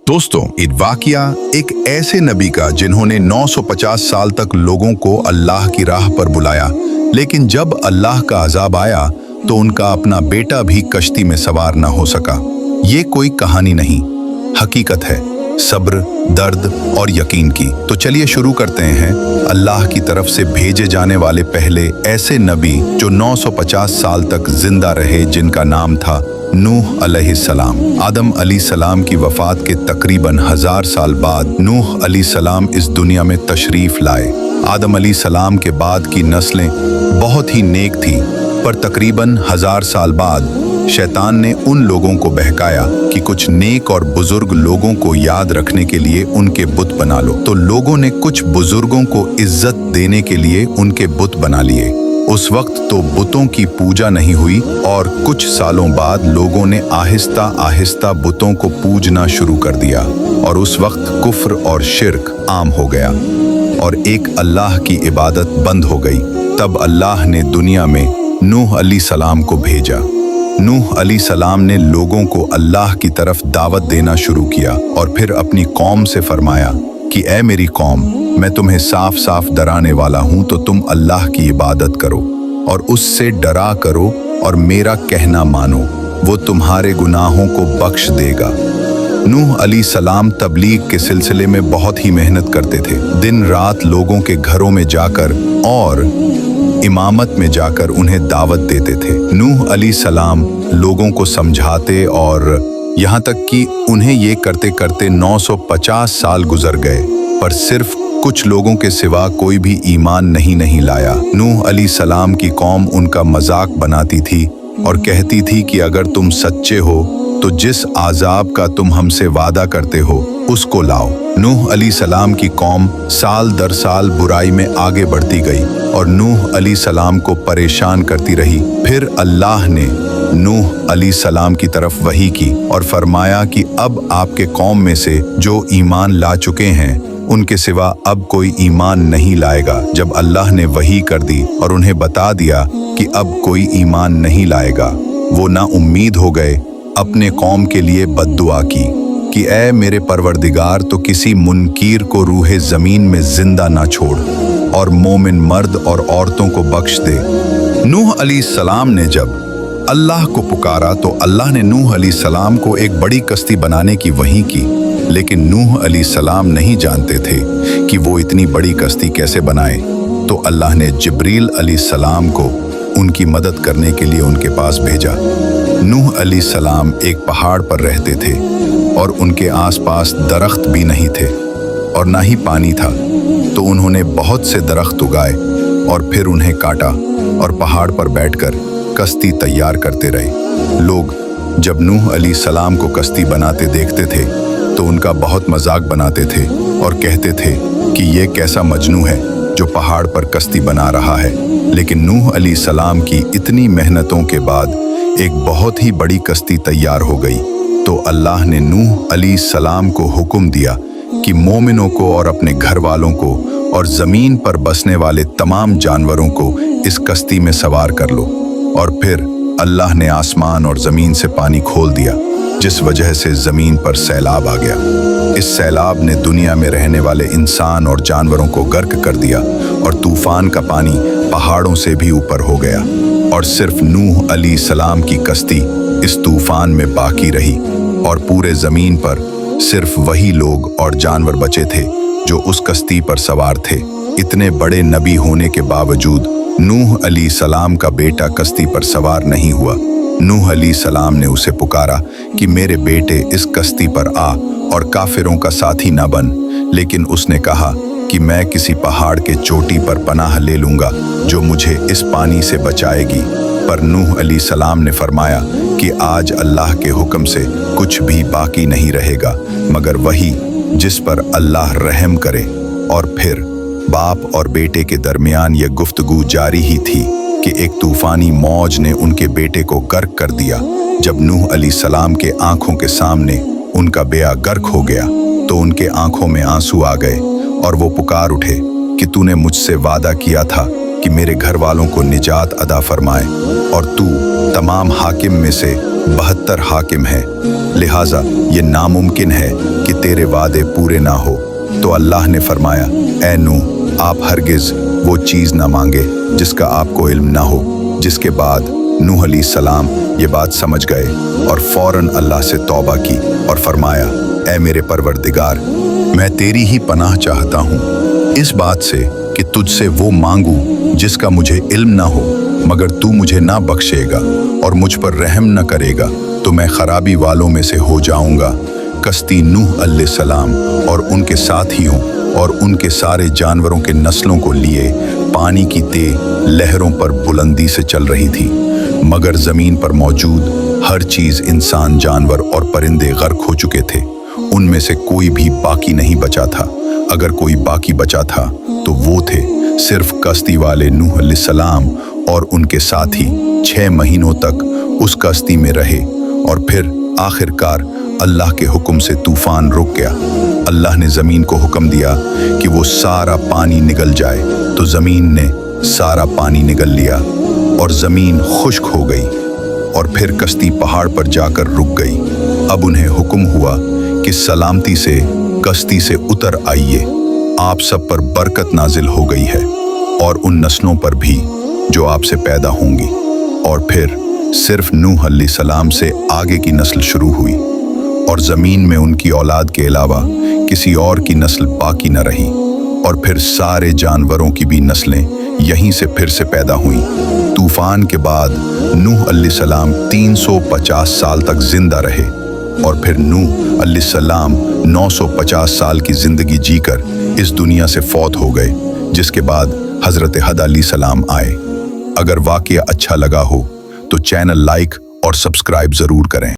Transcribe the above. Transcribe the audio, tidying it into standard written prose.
दोस्तों, एक वाकया एक ऐसे नबी का जिन्होंने 950 साल तक लोगों को अल्लाह की राह पर बुलाया, लेकिन जब अल्लाह का अजाब आया तो उनका अपना बेटा भी कश्ती में सवार न हो सका। ये कोई कहानी नहीं, हकीकत है सब्र, दर्द और यकीन की। तो चलिए शुरू करते हैं अल्लाह की तरफ से भेजे जाने वाले पहले ऐसे नबी जो 950 साल तक जिंदा रहे, जिनका नाम था नूह अलैहिस्सलाम। आदम अलैहिस्सलाम की वफात के तकरीबन 1000 साल बाद नूह अलैहिस्सलाम इस दुनिया में तशरीफ लाए। आदम अलैहिस्सलाम के बाद की नस्लें बहुत ही नेक थी, पर तकरीबन 1000 साल बाद शैतान ने उन लोगों को बहकाया कि कुछ नेक और बुजुर्ग लोगों को याद रखने के लिए उनके बुत बना लो। तो लोगों ने कुछ बुजुर्गों को इज्जत देने के लिए उनके बुत बना लिए। उस वक्त तो बुतों की पूजा नहीं हुई और कुछ सालों बाद लोगों ने आहिस्ता आहिस्ता बुतों को पूजना शुरू कर दिया और उस वक्त कुफ्र और शिर्क आम हो गया और एक अल्लाह की इबादत बंद हो गई। तब अल्लाह ने दुनिया में नूह अलैहिस्सलाम को भेजा। नूह अलैहिस्सलाम ने लोगों को अल्लाह की तरफ दावत देना शुरू किया और फिर अपनी कौम से फरमाया कि ऐ मेरी कौम, मैं तुम्हें साफ साफ डराने वाला हूं, तो तुम अल्लाह की इबादत करो और उससे डरा करो और मेरा कहना मानो, वो तुम्हारे गुनाहों को बख्श देगा। नूह अलैहिस्सलाम तबलीग के सिलसिले में बहुत ही मेहनत करते थे। दिन रात लोगों के घरों में जाकर और इमामत में जाकर उन्हें दावत देते थे। नूह अलैहिस्सलाम लोगों को समझाते और यहाँ तक कि उन्हें ये करते करते 950 साल गुजर गए, पर सिर्फ कुछ लोगों के सिवा कोई भी ईमान नहीं लाया। नूह अलैहिस्सलाम की कौम उनका मजाक बनाती थी और कहती थी कि अगर तुम सच्चे हो तो जिस आजाब का तुम हमसे वादा करते हो उसको लाओ। नूह अलैहिस्सलाम की कौम साल दर साल बुराई में आगे बढ़ती गई और नूह अलैहिस्सलाम को परेशान करती रही। फिर अल्लाह ने नूह अलैहिस्सलाम की तरफ वही की और फरमाया कि अब आपके कौम में से जो ईमान ला चुके हैं उनके सिवा अब कोई ईमान नहीं लाएगा। जब अल्लाह ने वही कर दी और उन्हें बता दिया कि अब कोई ईमान नहीं लाएगा, वो ना उम्मीद हो गए, अपने कौम के लिए बद्दुआ की कि ऐ मेरे परवरदिगार, तो किसी मुनकीर को रूहे जमीन में जिंदा ना छोड़ और मोमिन मर्द और औरतों को बख्श दे। नूह अलैहिस्सलाम ने जब अल्लाह को पुकारा तो अल्लाह ने नूह अलैहिस्सलाम को एक बड़ी कश्ती बनाने की वही की, लेकिन नूह अलैहिस्सलाम नहीं जानते थे कि वो इतनी बड़ी कश्ती कैसे बनाए। तो अल्लाह ने जिब्रील अलैहिस्सलाम को उनकी मदद करने के लिए उनके पास भेजा। नूह अलैहिस्सलाम एक पहाड़ पर रहते थे और उनके आसपास दरख्त भी नहीं थे और ना ही पानी था, तो उन्होंने बहुत से दरख्त उगाए और फिर उन्हें काटा और पहाड़ पर बैठकर कश्ती तैयार करते रहे। लोग जब नूह अलैहिस्सलाम को कश्ती बनाते देखते थे तो उनका बहुत मजाक बनाते थे और कहते थे कि ये कैसा मजनू है जो पहाड़ पर कश्ती बना रहा है। लेकिन नूह अलैहिस्सलाम की इतनी मेहनतों के बाद एक बहुत ही बड़ी कश्ती तैयार हो गई। तो अल्लाह ने नूह अलैहिस्सलाम को हुक्म दिया कि मोमिनों को और अपने घर वालों को और जमीन पर बसने वाले तमाम जानवरों को इस कश्ती में सवार कर लो। और फिर अल्लाह ने आसमान और जमीन से पानी खोल दिया, जिस वजह से जमीन पर सैलाब आ गया। इस सैलाब ने दुनिया में रहने वाले इंसान और जानवरों को गर्क कर दिया और तूफान का पानी पहाड़ों से भी ऊपर हो गया और सिर्फ नूह अलैहिस्सलाम की कश्ती इस तूफान में बाकी रही और पूरे जमीन पर सिर्फ वही लोग और जानवर बचे थे जो उस कश्ती पर सवार थे। इतने बड़े नबी होने के बावजूद नूह अलैहिस्सलाम का बेटा कश्ती पर सवार नहीं हुआ। नूह अलैहिस्सलाम ने उसे पुकारा कि मेरे बेटे इस कश्ती पर आ और काफिरों का साथी न बन, लेकिन उसने कहा कि मैं किसी पहाड़ के चोटी पर पनाह ले लूंगा जो मुझे इस पानी से बचाएगी। पर नूह अलैहिस्सलाम ने फरमाया कि आज अल्लाह के हुक्म से कुछ भी बाकी नहीं रहेगा मगर वही जिस पर अल्लाह रहम करे। और फिर बाप और बेटे के दरमियान यह गुफ्तगू जारी ही थी कि एक तूफानी मौज ने उनके बेटे को गर्क कर दिया। जब नूह अलैहिस्सलाम के आंखों के सामने उनका बेया गर्क हो गया तो उनके आंखों में आंसू आ गए और वो पुकार उठे कि तूने मुझसे वादा किया था कि मेरे घर वालों को निजात अदा फरमाए और तू तमाम हाकिम में से 72 हाकिम हैं, लिहाजा ये नामुमकिन है कि तेरे वादे पूरे ना हो। तो अल्लाह ने फरमाया, ए नूह, आप हरगिज वो चीज़ ना मांगे जिसका आपको इल्म ना हो। जिसके बाद नूह अलैहिस्सलाम ये बात समझ गए और फौरन अल्लाह से तौबा की और फरमाया, ए मेरे परवरदिगार, मैं तेरी ही पनाह चाहता हूँ इस बात से कि तुझसे वो मांगू जिसका मुझे इल्म ना हो, मगर तू मुझे ना बख्शेगा और मुझ पर रहम न करेगा तो मैं खराबी वालों में से हो जाऊंगा। कश्ती नूह अलैहिस्सलाम और उनके साथियों और उनके सारे जानवरों के नस्लों को लिए पानी की तेज लहरों पर बुलंदी से चल रही थी, मगर जमीन पर मौजूद हर चीज, इंसान, जानवर और परिंदे गर्क हो चुके थे। उनमें से कोई भी बाकी नहीं बचा था। अगर कोई बाकी बचा था तो वो थे सिर्फ कश्ती वाले नूह अलैहिस्सलाम और उनके साथी। 6 महीनों तक उस कश्ती में रहे और फिर आखिरकार अल्लाह के हुक्म से तूफान रुक गया। अल्लाह ने ज़मीन को हुक्म दिया कि वो सारा पानी निगल जाए, तो ज़मीन ने सारा पानी निगल लिया और ज़मीन खुश्क हो गई और फिर कश्ती पहाड़ पर जाकर रुक गई। अब उन्हें हुक्म हुआ कि सलामती से कश्ती से उतर आइए, आप सब पर बरकत नाजिल हो गई है और उन नस्लों पर भी जो आपसे पैदा होंगी। और फिर सिर्फ नूह अलैहिस्सलाम से आगे की नस्ल शुरू हुई और ज़मीन में उनकी औलाद के अलावा किसी और की नस्ल बाकी न रही। और फिर सारे जानवरों की भी नस्लें यहीं से फिर से पैदा हुईं। तूफान के बाद नूह अलैहिस्सलाम 350 साल तक जिंदा रहे और फिर नूह अलैहिस्सलाम 950 साल की जिंदगी जीकर इस दुनिया से फौत हो गए, जिसके बाद हजरत हद अलैहिस्सलाम आए। अगर वाकया अच्छा लगा हो तो चैनल लाइक और सब्सक्राइब जरूर करें।